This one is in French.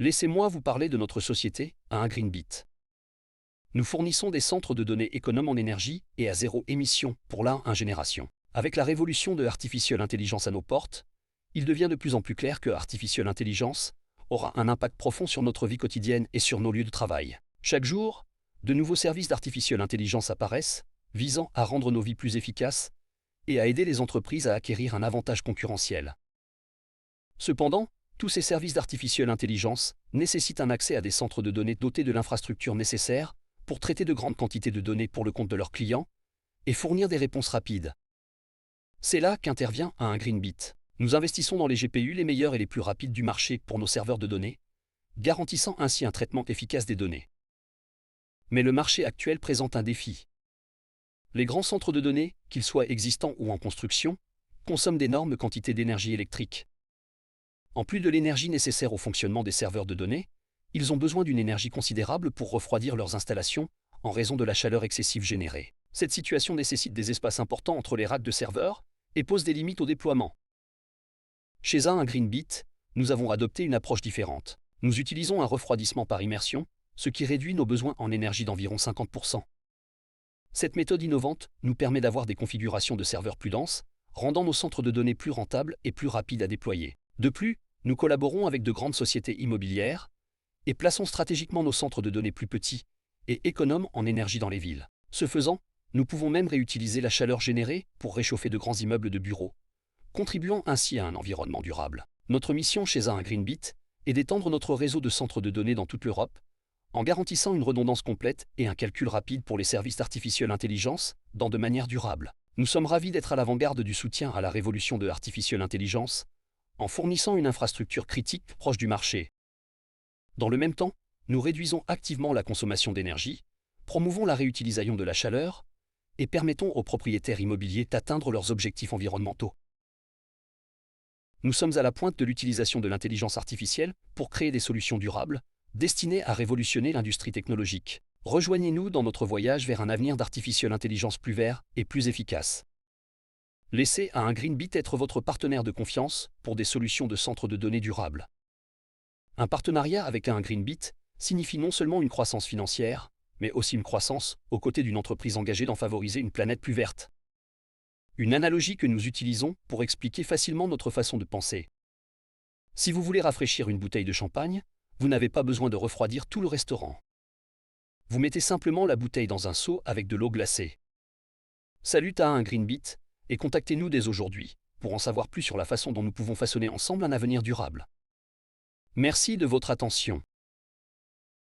Laissez-moi vous parler de notre société, à un Greenbit. Nous fournissons des centres de données économes en énergie et à zéro émission pour la 1 génération. Avec la révolution de Artificial Intelligence à nos portes, il devient de plus en plus clair que Artificial Intelligence aura un impact profond sur notre vie quotidienne et sur nos lieux de travail. Chaque jour, de nouveaux services d'Artificial Intelligence apparaissent, visant à rendre nos vies plus efficaces et à aider les entreprises à acquérir un avantage concurrentiel. Cependant, tous ces services d'Artificial Intelligence nécessitent un accès à des centres de données dotés de l'infrastructure nécessaire pour traiter de grandes quantités de données pour le compte de leurs clients et fournir des réponses rapides. C'est là qu'intervient un Greenbit. Nous investissons dans les GPU les meilleurs et les plus rapides du marché pour nos serveurs de données, garantissant ainsi un traitement efficace des données. Mais le marché actuel présente un défi. Les grands centres de données, qu'ils soient existants ou en construction, consomment d'énormes quantités d'énergie électrique. En plus de l'énergie nécessaire au fonctionnement des serveurs de données, ils ont besoin d'une énergie considérable pour refroidir leurs installations en raison de la chaleur excessive générée. Cette situation nécessite des espaces importants entre les racks de serveurs et pose des limites au déploiement. Chez un Greenbit, nous avons adopté une approche différente. Nous utilisons un refroidissement par immersion, ce qui réduit nos besoins en énergie d'environ 50%. Cette méthode innovante nous permet d'avoir des configurations de serveurs plus denses, rendant nos centres de données plus rentables et plus rapides à déployer. De plus, nous collaborons avec de grandes sociétés immobilières et plaçons stratégiquement nos centres de données plus petits et économes en énergie dans les villes. Ce faisant, nous pouvons même réutiliser la chaleur générée pour réchauffer de grands immeubles de bureaux, contribuant ainsi à un environnement durable. Notre mission chez un Greenbit est d'étendre notre réseau de centres de données dans toute l'Europe, en garantissant une redondance complète et un calcul rapide pour les services d'Artificial Intelligence dans de manière durable. Nous sommes ravis d'être à l'avant-garde du soutien à la révolution de Artificial Intelligence, en fournissant une infrastructure critique proche du marché. Dans le même temps, nous réduisons activement la consommation d'énergie, promouvons la réutilisation de la chaleur et permettons aux propriétaires immobiliers d'atteindre leurs objectifs environnementaux. Nous sommes à la pointe de l'utilisation de l'intelligence artificielle pour créer des solutions durables, destinées à révolutionner l'industrie technologique. Rejoignez-nous dans notre voyage vers un avenir d'Artificial Intelligence plus vert et plus efficace. Laissez à un Greenbit être votre partenaire de confiance pour des solutions de centres de données durables. Un partenariat avec un Greenbit signifie non seulement une croissance financière, mais aussi une croissance aux côtés d'une entreprise engagée dans favoriser une planète plus verte. Une analogie que nous utilisons pour expliquer facilement notre façon de penser. Si vous voulez rafraîchir une bouteille de champagne, vous n'avez pas besoin de refroidir tout le restaurant. Vous mettez simplement la bouteille dans un seau avec de l'eau glacée. Salut à un Greenbit et contactez-nous dès aujourd'hui pour en savoir plus sur la façon dont nous pouvons façonner ensemble un avenir durable. Merci de votre attention.